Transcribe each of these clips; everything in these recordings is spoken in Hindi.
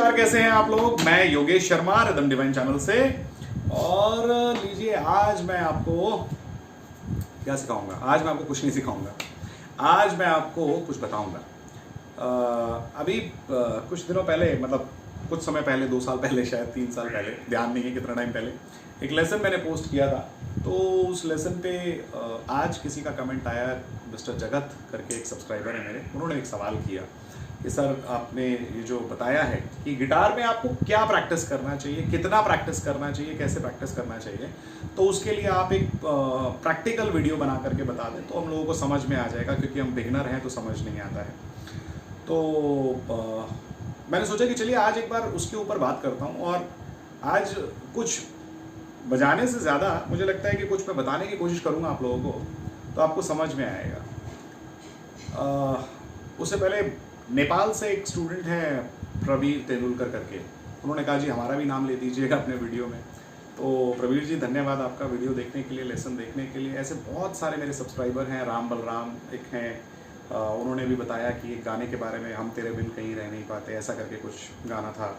नमस्कार, कैसे हैं आप लोग। मैं Yogesh Sharma rhythm divine channel से। और लीजिए, आज मैं आपको क्या सिखाऊंगा। आज मैं आपको कुछ नहीं सिखाऊंगा, आज मैं आपको कुछ बताऊंगा। अभी कुछ दिनों पहले, मतलब कुछ समय पहले, 2 साल पहले, शायद 3 साल पहले, ध्यान नहीं है कितना टाइम पहले, एक लेसन मैंने पोस्ट किया था। तो उस लेसन पे आज किसी का कमेंट आया, मिस्टर जगत करके एक सब्सक्राइबर है मेरे। उन्होंने एक सवाल किया कि सर, आपने ये जो बताया है कि गिटार में आपको क्या प्रैक्टिस करना चाहिए, कितना प्रैक्टिस करना चाहिए, कैसे प्रैक्टिस करना चाहिए, तो उसके लिए आप एक प्रैक्टिकल वीडियो बना करके बता दें तो हम लोगों को समझ में आ जाएगा, क्योंकि हम बिगिनर हैं तो समझ नहीं आता है। तो मैंने सोचा कि चलिए आज एक बार उसके ऊपर बात करता हूँ। और आज कुछ बजाने से ज़्यादा मुझे लगता है कि कुछ मैं बताने की कोशिश करूँगा आप लोगों को, तो आपको समझ में आएगा। उससे पहले नेपाल से एक स्टूडेंट है, प्रवीर तेंदुलकर करके। उन्होंने कहा जी हमारा भी नाम ले दीजिएगा अपने वीडियो में। तो प्रवीर जी, धन्यवाद आपका वीडियो देखने के लिए, लेसन देखने के लिए। ऐसे बहुत सारे मेरे सब्सक्राइबर हैं। राम बलराम एक हैं, उन्होंने भी बताया कि एक गाने के बारे में, हम तेरे बिन कहीं रह नहीं पाते, ऐसा करके कुछ गाना था।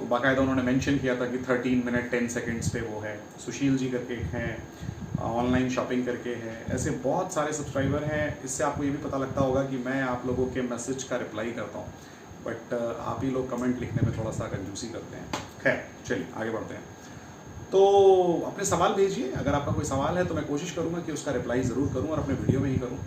बाकायदा उन्होंने मेंशन किया था कि 13 मिनट 10 सेकेंड्स पे वो है। सुशील जी करके एक हैं, ऑनलाइन शॉपिंग करके हैं। ऐसे बहुत सारे सब्सक्राइबर हैं। इससे आपको ये भी पता लगता होगा कि मैं आप लोगों के मैसेज का रिप्लाई करता हूँ, बट आप ही लोग कमेंट लिखने में थोड़ा सा कंजूसी करते हैं। खैर चलिए आगे बढ़ते हैं। तो अपने सवाल भेजिए, अगर आपका कोई सवाल है तो मैं कोशिश करूँगा कि उसका रिप्लाई ज़रूर करूँ, और अपने वीडियो में ही करूँ।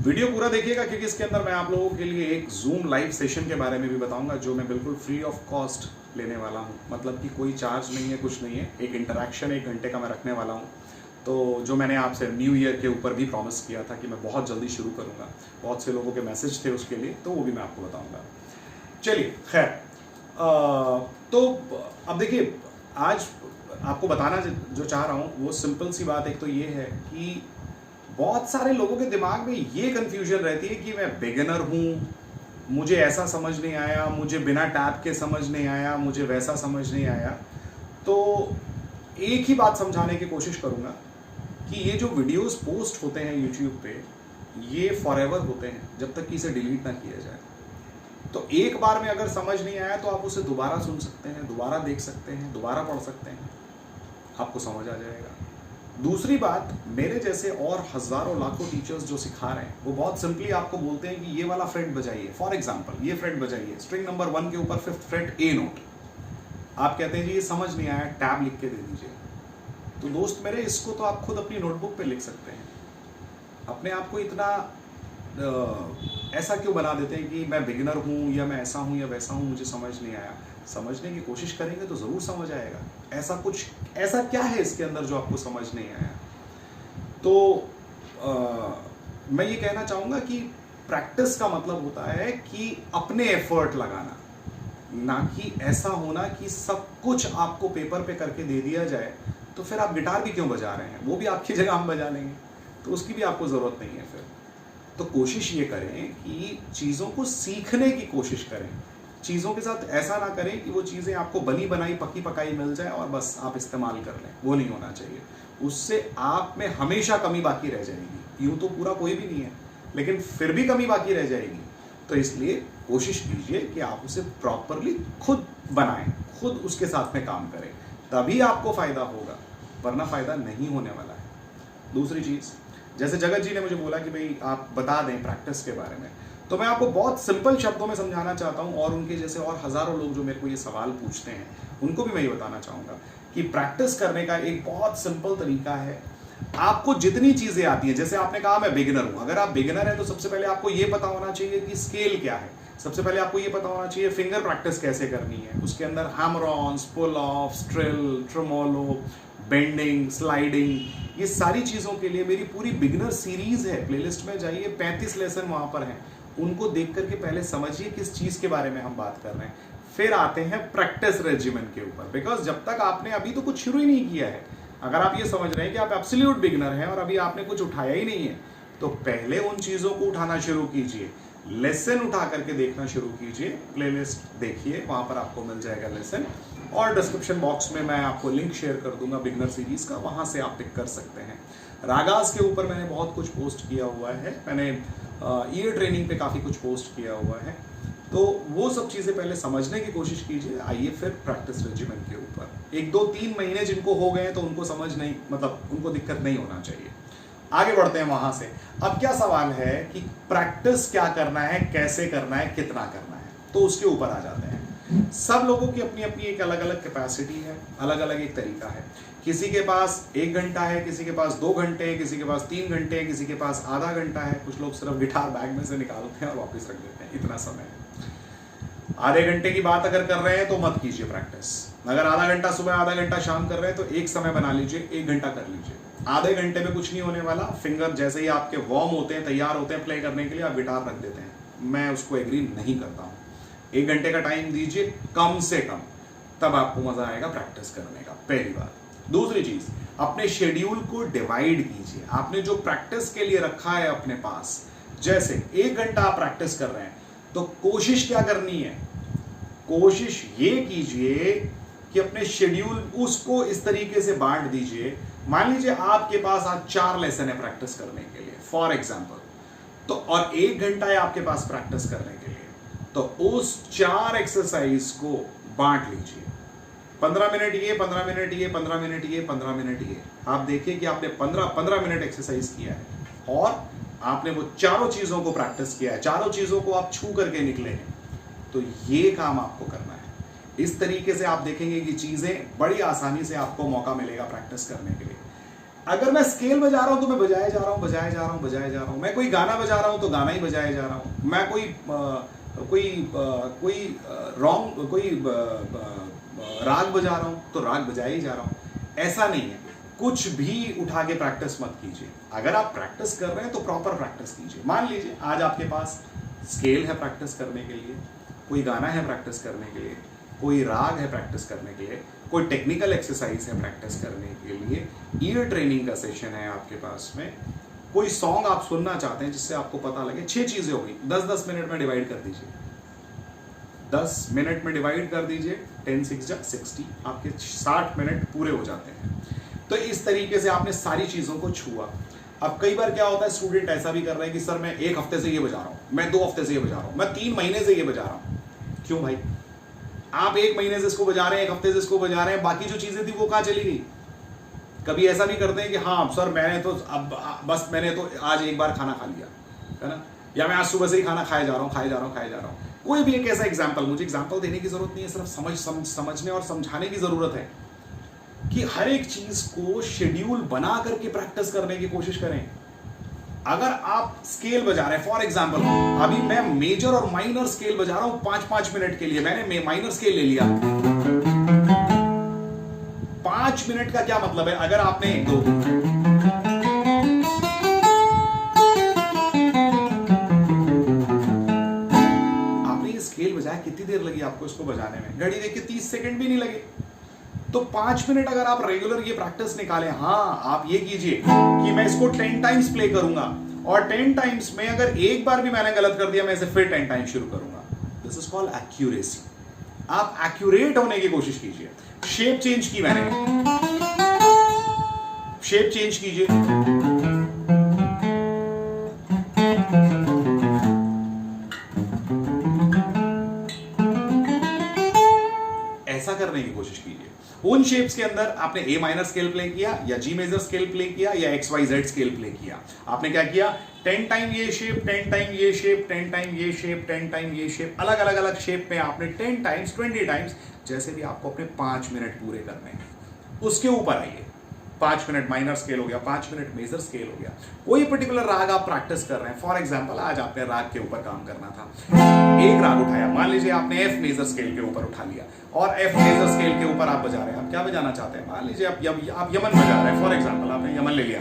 वीडियो पूरा देखिएगा, क्योंकि इसके अंदर मैं आप लोगों के लिए एक जूम लाइव सेशन के बारे में भी बताऊंगा, जो मैं बिल्कुल फ्री ऑफ कॉस्ट लेने वाला हूं। मतलब कि कोई चार्ज नहीं है, कुछ नहीं है। एक इंटरेक्शन 1 घंटे का मैं रखने वाला हूं। तो जो मैंने आपसे न्यू ईयर के ऊपर भी प्रॉमिस किया था कि मैं बहुत जल्दी शुरू करूंगा, बहुत से लोगों के मैसेज थे उसके लिए, तो वो भी मैं आपको बताऊंगा। चलिए खैर, तो अब देखिए, आज आपको बताना जो चाह रहा हूँ वो सिंपल सी बात एक तो ये है कि बहुत सारे लोगों के दिमाग में ये कंफ्यूजन रहती है कि मैं बिगिनर हूँ, मुझे ऐसा समझ नहीं आया, मुझे बिना टैब के समझ नहीं आया, मुझे वैसा समझ नहीं आया। तो एक ही बात समझाने की कोशिश करूँगा कि ये जो वीडियोस पोस्ट होते हैं यूट्यूब पे, ये फॉरएवर होते हैं जब तक कि इसे डिलीट ना किया जाए। तो एक बार में अगर समझ नहीं आया तो आप उसे दोबारा सुन सकते हैं, दोबारा देख सकते हैं, दोबारा पढ़ सकते हैं, आपको समझ आ जाएगा। दूसरी बात, मेरे जैसे और हजारों लाखों टीचर्स जो सिखा रहे हैं, वो बहुत सिंपली आपको बोलते हैं कि ये वाला फ्रेट बजाइए। फॉर एग्जांपल, ये फ्रेट बजाइए, स्ट्रिंग नंबर 1 के ऊपर 5th फ्रेट ए नोट। आप कहते हैं जी ये समझ नहीं आया, टैब लिख के दे दीजिए। तो दोस्त मेरे, इसको तो आप खुद अपनी नोटबुक पे लिख सकते हैं। अपने आप को इतना ऐसा क्यों बना देते हैं कि मैं बिगिनर हूँ, या मैं ऐसा हूँ या वैसा हूँ, मुझे समझ नहीं आया। समझने की कोशिश करेंगे तो ज़रूर समझ आएगा। ऐसा क्या है इसके अंदर जो आपको समझ नहीं आया। तो मैं ये कहना चाहूँगा कि प्रैक्टिस का मतलब होता है कि अपने एफर्ट लगाना, ना कि ऐसा होना कि सब कुछ आपको पेपर पे करके दे दिया जाए। तो फिर आप गिटार भी क्यों बजा रहे हैं, वो भी आपकी जगह हम बजा लेंगे, तो उसकी भी आपको ज़रूरत नहीं है फिर। तो कोशिश ये करें कि चीज़ों को सीखने की कोशिश करें। चीज़ों के साथ ऐसा ना करें कि वो चीज़ें आपको बनी बनाई पकी पकाई मिल जाए और बस आप इस्तेमाल कर लें। वो नहीं होना चाहिए। उससे आप में हमेशा कमी बाकी रह जाएगी। यूँ तो पूरा कोई भी नहीं है, लेकिन फिर भी कमी बाकी रह जाएगी। तो इसलिए कोशिश कीजिए कि आप उसे प्रॉपरली खुद बनाएं, खुद उसके साथ में काम करें, तभी आपको फ़ायदा होगा, वरना फ़ायदा नहीं होने वाला है। दूसरी चीज़, जैसे जगत जी ने मुझे बोला कि भाई आप बता दें प्रैक्टिस के बारे में, तो मैं आपको बहुत सिंपल शब्दों में समझाना चाहता हूँ। और उनके जैसे और हज़ारों लोग जो मेरे को ये सवाल पूछते हैं, उनको भी मैं ये बताना चाहूँगा कि प्रैक्टिस करने का एक बहुत सिंपल तरीका है। आपको जितनी चीज़ें आती हैं, जैसे आपने कहा मैं बिगिनर हूँ, अगर आप बिगिनर हैं तो सबसे पहले आपको ये पता होना चाहिए कि स्केल क्या है। सबसे पहले आपको ये पता होना चाहिए फिंगर प्रैक्टिस कैसे करनी है। उसके अंदर hammer ons, pull off, trill, tremolo, bending, sliding, ये सारी चीज़ों के लिए मेरी पूरी बिगिनर सीरीज़ है। प्लेलिस्ट में जाइए, 35 लेसन वहाँ पर हैं। उनको देख करके पहले समझिए किस चीज़ के बारे में हम बात कर रहे हैं। फिर आते हैं प्रैक्टिस रेजिमेंट के ऊपर, बिकॉज जब तक आपने अभी तो कुछ शुरू ही नहीं किया है, अगर आप ये समझ रहे हैं कि आप एब्सोल्यूट बिगिनर हैं और अभी आपने कुछ उठाया ही नहीं है, तो पहले उन चीज़ों को उठाना शुरू कीजिए। लेसन उठा करके देखना शुरू कीजिए। प्लेलिस्ट देखिए, वहाँ पर आपको मिल जाएगा लेसन, और डिस्क्रिप्शन बॉक्स में मैं आपको लिंक शेयर कर दूंगा बिगनर सीरीज़ का, वहाँ से आप पिक कर सकते हैं। रागास के ऊपर मैंने बहुत कुछ पोस्ट किया हुआ है। मैंने ईयर ट्रेनिंग पे काफ़ी कुछ पोस्ट किया हुआ है। तो वो सब चीज़ें पहले समझने की कोशिश कीजिए, आइए फिर प्रैक्टिस रेजिमेंट के ऊपर। 1 2 3 महीने जिनको हो गए तो उनको समझ नहीं, मतलब उनको दिक्कत नहीं होना चाहिए। आगे बढ़ते हैं वहां से। अब क्या सवाल है कि प्रैक्टिस क्या करना है, कैसे करना है, कितना करना है, तो उसके ऊपर आ जाते हैं। सब लोगों की अपनी अपनी एक अलग अलग कैपेसिटी है, अलग अलग एक तरीका है। किसी के पास 1 घंटा है, किसी के पास 2 घंटे है, किसी के पास 3 घंटे है, किसी के पास आधा घंटा है। कुछ लोग सिर्फ गिटार बैग में से निकालते हैं और वापस रख देते हैं, इतना समय है। आधे घंटे की बात अगर कर रहे हैं तो मत कीजिए प्रैक्टिस। अगर आधा घंटा सुबह, आधा घंटा शाम कर रहे हैं तो एक समय बना लीजिए, 1 घंटा कर लीजिए। आधे घंटे में कुछ नहीं होने वाला। फिंगर जैसे ही आपके वार्म होते हैं, तैयार होते हैं प्ले करने के लिए, आप गिटार रख देते हैं। मैं उसको एग्री नहीं करता हूं। 1 घंटे का टाइम दीजिए कम से कम, तब आपको मजा आएगा प्रैक्टिस करने का, पहली बात। दूसरी चीज, अपने शेड्यूल को डिवाइड कीजिए। आपने जो प्रैक्टिस के लिए रखा है अपने पास, जैसे 1 घंटा आप प्रैक्टिस कर रहे हैं, तो कोशिश क्या करनी है, कोशिश ये कीजिए कि अपने शेड्यूल उसको इस तरीके से बांट दीजिए। मान लीजिए आपके पास आज 4 लेसन है प्रैक्टिस करने के लिए, फॉर एग्जाम्पल, तो और 1 घंटा है आपके पास प्रैक्टिस करने के लिए, तो उस 4 एक्सरसाइज को बांट लीजिए। 15 मिनट ये, 15 मिनट ये, 15 मिनट ये, 15 मिनट ये। आप देखिए कि आपने 15 मिनट एक्सरसाइज किया है और आपने वो चारों चीजों को प्रैक्टिस किया है, चारों चीजों को आप छू करके निकले हैं। तो ये काम आपको करना है। इस तरीके से आप देखेंगे कि चीजें बड़ी आसानी से आपको मौका मिलेगा प्रैक्टिस करने के लिए। अगर मैं स्केल बजा रहा हूं तो मैं बजाए जा रहा हूं, बजाए जा रहा हूं, बजाए जा रहा हूं। मैं कोई गाना बजा रहा हूं तो गाना ही बजाए जा रहा हूं। मैं कोई राग बजा रहा हूं तो राग बजाए ही जा रहा हूं। ऐसा नहीं है, कुछ भी उठा के प्रैक्टिस मत कीजिए। अगर आप प्रैक्टिस कर रहे हैं तो प्रॉपर प्रैक्टिस कीजिए। मान लीजिए आज आपके पास स्केल है प्रैक्टिस करने के लिए, कोई गाना है प्रैक्टिस करने के लिए, कोई राग है प्रैक्टिस करने के लिए, कोई टेक्निकल एक्सरसाइज है प्रैक्टिस करने के लिए, ईयर ट्रेनिंग का सेशन है आपके पास में, कोई सॉन्ग आप सुनना चाहते हैं जिससे आपको पता लगे। 6 चीजें हो गई, 10-10 मिनट में डिवाइड कर दीजिए। 10 मिनट में डिवाइड कर दीजिए, 10 6 जा 60, आपके 60 मिनट पूरे हो जाते हैं। तो इस तरीके से आपने सारी चीजों को छुआ। अब कई बार क्या होता है, स्टूडेंट ऐसा भी कर रहे हैं कि सर मैं 1 हफ्ते से ये बजा रहा हूं, मैं 2 हफ्ते से ये बजा रहा हूं, मैं 3 महीने से ये बजा रहा हूं। क्यों भाई? आप 1 महीने से इसको बजा रहे हैं, 1 हफ्ते से इसको बजा रहे हैं, बाकी जो चीजें थी वो कहां चली गई? कभी ऐसा भी करते हैं कि हाँ सर मैंने तो मैंने तो आज एक बार खाना खा लिया है ना, या मैं आज सुबह से ही खाना खाए जा रहा हूं। कोई भी एक ऐसा एग्जाम्पल, मुझे एग्जाम्पल देने की जरूरत नहीं है, सिर्फ समझने और समझाने की जरूरत है कि हर एक चीज को शेड्यूल बना करके प्रैक्टिस करने की कोशिश करें। अगर आप स्केल बजा रहे हैं, फॉर एग्जाम्पल अभी मैं मेजर और माइनर स्केल बजा रहा हूं 5-5 मिनट के लिए, मैंने माइनर स्केल ले लिया। 5 मिनट का क्या मतलब है? अगर आपने ये स्केल बजाया, कितनी देर लगी आपको इसको बजाने में? घड़ी देख के 30 सेकंड भी नहीं लगे। तो 5 मिनट अगर आप रेगुलर ये प्रैक्टिस निकालें, हाँ आप ये कीजिए कि मैं इसको 10 टाइम्स प्ले करूंगा और 10 टाइम्स में अगर एक बार भी मैंने गलत कर दिया, मैं इसे फिर 10 टाइम्स शुरू करूंगा। This is called accuracy. आप एक्यूरेट होने की कोशिश कीजिए। शेप चेंज की मैंने, शेप चेंज कीजिए। ऐसा करने की कोशिश कीजिए। उन शेप्स के अंदर आपने ए माइनर स्केल प्ले किया या जी मेजर स्केल प्ले किया या XYZ स्केल प्ले किया। आपने क्या किया? 10 टाइम ये शेप, 10 टाइम ये शेप, 10 टाइम ये शेप, 10 टाइम ये शेप, अलग अलग शेप में आपने 10 टाइम्स, 20 टाइम्स, जैसे भी आपको अपने 5 मिनट पूरे करने हैं। उसके ऊपर आइए। 5 मिनट माइनर स्केल हो गया, 5 मिनट मेजर स्केल हो गया। कोई पर्टिकुलर राग आप प्रैक्टिस कर रहे हैं, फॉर एग्जाम्पल आज आपने राग के ऊपर काम करना था, एक राग उठाया, मान लीजिए आपने F मेजर स्केल के ऊपर उठा लिया और F मेजर स्केल के ऊपर आप बजा रहे हैं। आप क्या बजाना चाहते हैं? मान लीजिए आप यमन बजा रहे हैं, फॉर एग्जाम्पल आपने यमन ले लिया।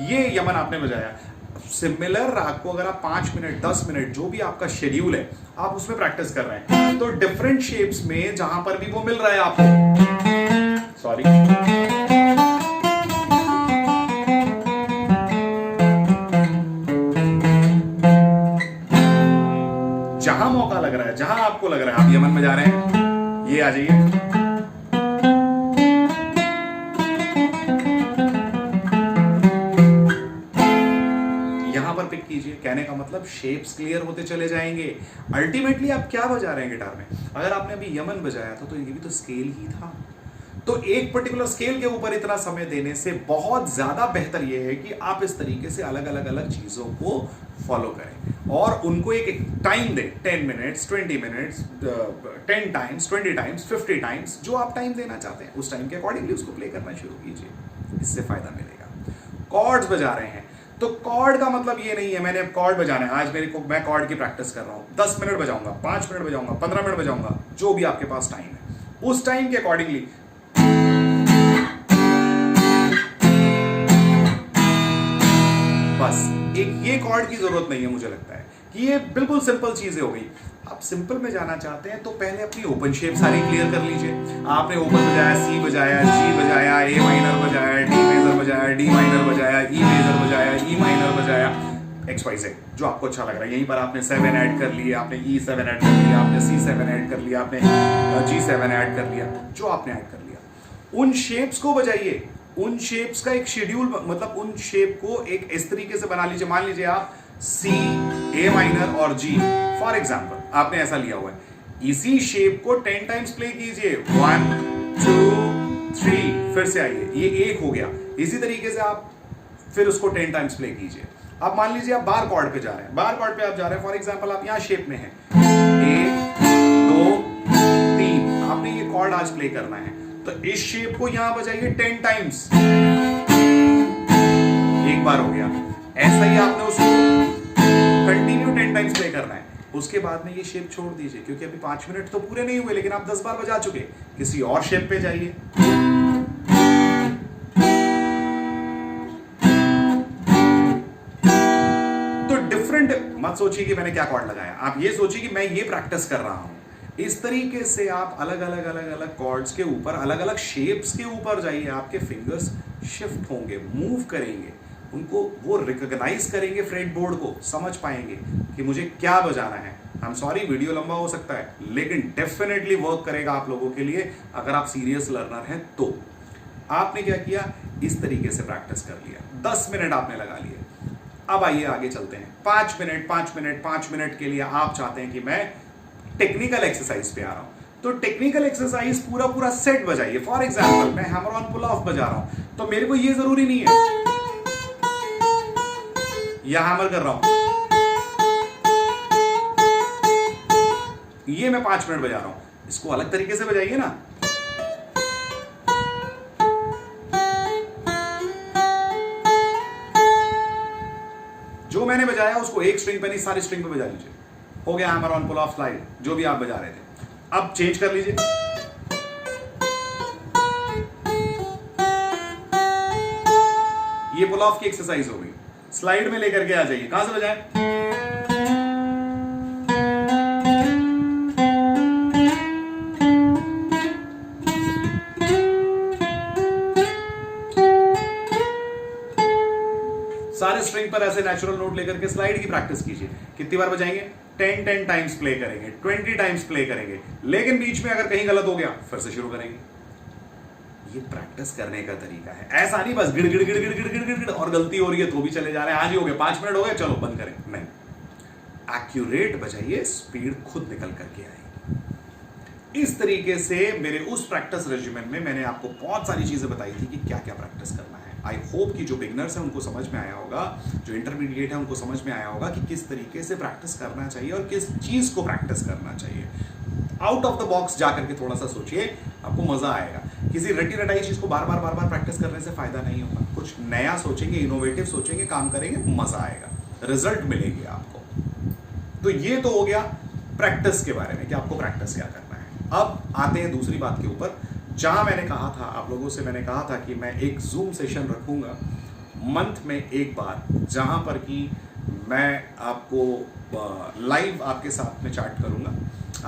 ये यमन आपने बजाया। सिमिलर राग को अगर आप 5 मिनट, 10 मिनट, जो भी आपका शेड्यूल है, आप उसमें प्रैक्टिस कर रहे हैं, तो डिफरेंट शेप्स में जहां पर भी वो मिल रहा है आपको, सॉरी, जहां मौका लग रहा है, जहां आपको लग रहा है आप यमन बजा रहे हैं, ये आ जाइए। कहने का मतलब शेप्स क्लियर होते चले जाएंगे। अल्टीमेटली आप क्या बजा रहे हैं गिटार में? अगर आपने अभी यमन बजाया था तो ये भी तो स्केल ही था। तो एक पर्टिकुलर स्केल के ऊपर इतना समय देने से बहुत ज्यादा बेहतर यह है कि आप इस तरीके से अलग अलग चीजों को फॉलो करें और उनको एक टाइम दें, 10 minutes, 20 minutes, 10 times, 20 times, 50 times, जो आप टाइम देना चाहते हैं उस टाइम के अकॉर्डिंगली उसको प्ले करना शुरू कीजिए, इससे फायदा मिलेगा। कॉर्ड्स बजा रहे हैं तो कॉर्ड का मतलब ये नहीं है मैंने अब कॉर्ड बजाना है, आज मैं कॉर्ड की प्रैक्टिस कर रहा हूं, 10 मिनट बजाऊंगा, 5 मिनट बजाऊंगा, 15 मिनट बजाऊंगा, जो भी आपके पास टाइम है उस टाइम के अकॉर्डिंगली बस। एक ये कॉर्ड की जरूरत नहीं है, मुझे लगता है कि ये बिल्कुल सिंपल चीजें हो गई। आप सिंपल में जाना चाहते हैं तो पहले अपनी ओपन शेप सारी क्लियर कर लीजिए। आपने ओपन बजाया, सी बजाया, जी बजाया, ए माइनर बजाया, डी मेजर बजाया, डी माइनर बजाया, ई मेजर बजाया, ई माइनर बजाया, XYZ जो आपको अच्छा लग रहा है। यहीं पर आपने 7 ऐड कर लिए, आपने E7 ऐड कर लिया, आपने C7 ऐड कर लिया, आपने G7 ऐड कर लिया, जो आपने ऐड कर लिया उन शेप्स को बजाइए। उन शेप्स का एक शेड्यूल, मतलब उन शेप को एक इस तरीके से बना लीजिए। मान लीजिए आप C, A माइनर और G फॉर एग्जाम्पल आपने ऐसा लिया हुआ है, इसी शेप को 10 टाइम्स प्ले कीजिए, 1 2 3, फिर से आइए, ये एक हो गया। इसी तरीके से आप फिर उसको 10 टाइम्स प्ले कीजिए। अब मान लीजिए आप बार कॉर्ड पे जा रहे हैं, बार कॉर्ड पे आप जा रहे हैं, फॉर एग्जाम्पल आप यहां शेप में हैं, 1 2 3, आपने ये कॉर्ड आज प्ले करना है तो इस शेप को यहां बजाइए 10 टाइम्स, एक बार हो गया। ऐसा ही आपने उसको कंटिन्यू 10 टाइम्स प्ले करना है। उसके बाद में ये शेप छोड़ दीजिए क्योंकि अभी 5 मिनट तो पूरे नहीं हुए, लेकिन आप 10 बार बजा चुके, किसी और शेप पे जाइए। तो डिफरेंट मत सोचिए कि मैंने क्या कॉर्ड लगाया, आप ये सोचिए कि मैं ये प्रैक्टिस कर रहा हूं। इस तरीके से आप अलग अलग कॉर्ड्स के ऊपर, अलग अलग शेप्स के ऊपर जाइए, आपके फिंगर्स शिफ्ट होंगे, मूव करेंगे, उनको वो रिकॉग्नाइज करेंगे, फ्रेट बोर्ड को समझ पाएंगे कि मुझे क्या बजाना है। आई एम सॉरी वीडियो लंबा हो सकता है, लेकिन डेफिनेटली वर्क करेगा आप लोगों के लिए अगर आप सीरियस लर्नर हैं तो। आपने क्या किया, इस तरीके से प्रैक्टिस कर लिया, 10 मिनट आपने लगा लिए। अब आइए आगे चलते हैं। 5 मिनट के लिए आप चाहते हैं कि मैं टेक्निकल एक्सरसाइज पे आ रहा हूं, तो टेक्निकल एक्सरसाइज पूरा सेट बजाइए। फॉर एग्जांपल मैं हैमर ऑन पुल ऑफ बजा रहा हूं तो मेरे को ये जरूरी नहीं है या हैमर कर रहा हूं, ये मैं 5 मिनट बजा रहा हूं, इसको अलग तरीके से बजाइए ना। जो मैंने बजाया उसको एक स्ट्रिंग पे नहीं सारी स्ट्रिंग पे बजा लीजिए, हो गया hammer on pull off slide, जो भी आप बजा रहे थे। अब चेंज कर लीजिए, ये पुल ऑफ की एक्सरसाइज हो गई, स्लाइड में लेकर के आ जाइए। कहां से बजाएं? सारे स्ट्रिंग पर ऐसे नेचुरल नोट लेकर के स्लाइड की प्रैक्टिस कीजिए। कितनी बार बजाएंगे? 10 टाइम्स प्ले करेंगे, 20 टाइम्स प्ले करेंगे, लेकिन बीच में अगर कहीं गलत हो गया फिर से शुरू करेंगे। ये प्रैक्टिस करने का तरीका है, ऐसा नहीं बस गिड़ गिड़ गिड़ गिड़ गिड़ गिड़ गिड़ और गलती हो रही है तो भी चले जा रहे हैं, आज ही हो गया, 5 मिनट हो गए चलो बंद करें, नहीं। एक्यूरेट बजाइए, स्पीड खुद निकल करके आएगी। इस तरीके से मेरे उस प्रैक्टिस रेजिमेंट में मैंने आपको बहुत सारी चीजें बताई थी कि क्या क्या प्रैक्टिस करना है। आई होप कि जो बिगनर्स हैं उनको समझ में आया होगा, जो इंटरमीडिएट है उनको समझ में आया होगा कि किस तरीके से प्रैक्टिस करना चाहिए और किस चीज को प्रैक्टिस करना चाहिए। आउट ऑफ द बॉक्स जाकर के थोड़ा सा सोचिए, आपको मजा आएगा। किसी रटी रटाई चीज को बार बार प्रैक्टिस करने से फायदा नहीं होगा। कुछ नया सोचेंगे, इनोवेटिव सोचेंगे, काम करेंगे, मजा आएगा, रिजल्ट मिलेगी आपको। तो ये तो हो गया प्रैक्टिस के बारे में कि आपको प्रैक्टिस क्या करना है। अब आते हैं दूसरी बात के ऊपर, जहां मैंने कहा था आप लोगों से, मैंने कहा था कि मैं एक जूम सेशन रखूंगा मंथ में एक बार, जहां पर कि मैं आपको लाइव आपके साथ में चैट करूंगा।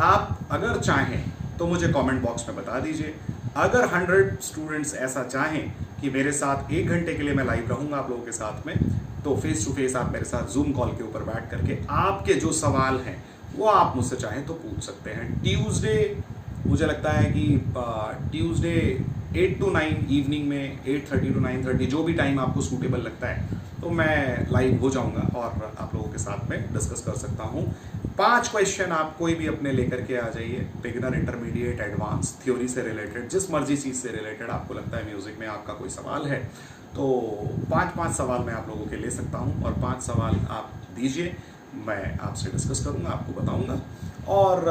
आप अगर चाहें तो मुझे कमेंट बॉक्स में बता दीजिए। अगर 100 स्टूडेंट्स ऐसा चाहें कि मेरे साथ 1 घंटे के लिए मैं लाइव रहूंगा आप लोगों के साथ में, तो फेस टू फेस आप मेरे साथ जूम कॉल के ऊपर बैठ करके आपके जो सवाल हैं वो आप मुझसे चाहें तो पूछ सकते हैं। ट्यूसडे मुझे लगता है कि ट्यूसडे 8 to 9 इवनिंग में, 8:30 to 9:30, जो भी टाइम आपको सूटेबल लगता है, तो मैं लाइव हो जाऊंगा और आप लोगों के साथ में डिस्कस कर सकता हूँ। 5 क्वेश्चन आप कोई भी अपने लेकर के आ जाइए, बिगिनर, इंटरमीडिएट, एडवांस, थ्योरी से रिलेटेड, जिस मर्जी चीज़ से रिलेटेड आपको लगता है म्यूजिक में आपका कोई सवाल है, तो 5 सवाल मैं आप लोगों के ले सकता हूँ और 5 सवाल आप दीजिए, मैं आपसे डिस्कस करूँगा, आपको बताऊँगा। और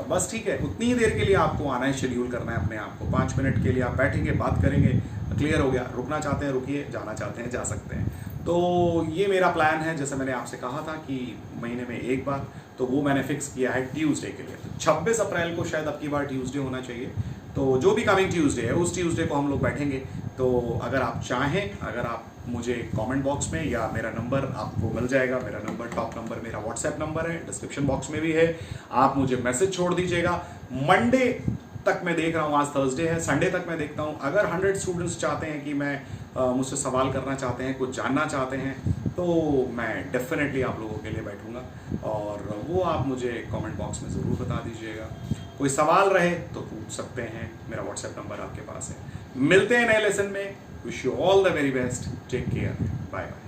बस ठीक है, उतनी ही देर के लिए आपको आना है, शेड्यूल करना है अपने आप को। 5 मिनट के लिए आप बैठेंगे, बात करेंगे, क्लियर हो गया। रुकना चाहते हैं रुकिए, जाना चाहते हैं जा सकते हैं। तो ये मेरा प्लान है, जैसे मैंने आपसे कहा था कि महीने में एक बार, तो वो मैंने फिक्स किया है ट्यूसडे के लिए। तो 26 अप्रैल को शायद अब की बार ट्यूसडे होना चाहिए, तो जो भी कमिंग ट्यूसडे है उस ट्यूसडे को हम लोग बैठेंगे। तो अगर आप चाहें, अगर आप मुझे कमेंट बॉक्स में, या मेरा नंबर आपको मिल जाएगा, मेरा नंबर, टॉप नंबर मेरा व्हाट्सएप नंबर है, डिस्क्रिप्शन बॉक्स में भी है, आप मुझे मैसेज छोड़ दीजिएगा। मंडे तक मैं देख रहा हूँ, आज थर्सडे है, संडे तक मैं देखता हूँ। अगर 100 स्टूडेंट्स चाहते हैं कि मैं मुझसे सवाल करना चाहते हैं, कुछ जानना चाहते हैं, तो मैं डेफिनेटली आप लोगों के लिए बैठूंगा, और वो आप मुझे कमेंट बॉक्स में ज़रूर बता दीजिएगा। कोई सवाल रहे तो पूछ सकते हैं, मेरा व्हाट्सएप नंबर आपके पास है। मिलते हैं नए लेसन में। Wish you all the very best, take care, bye bye.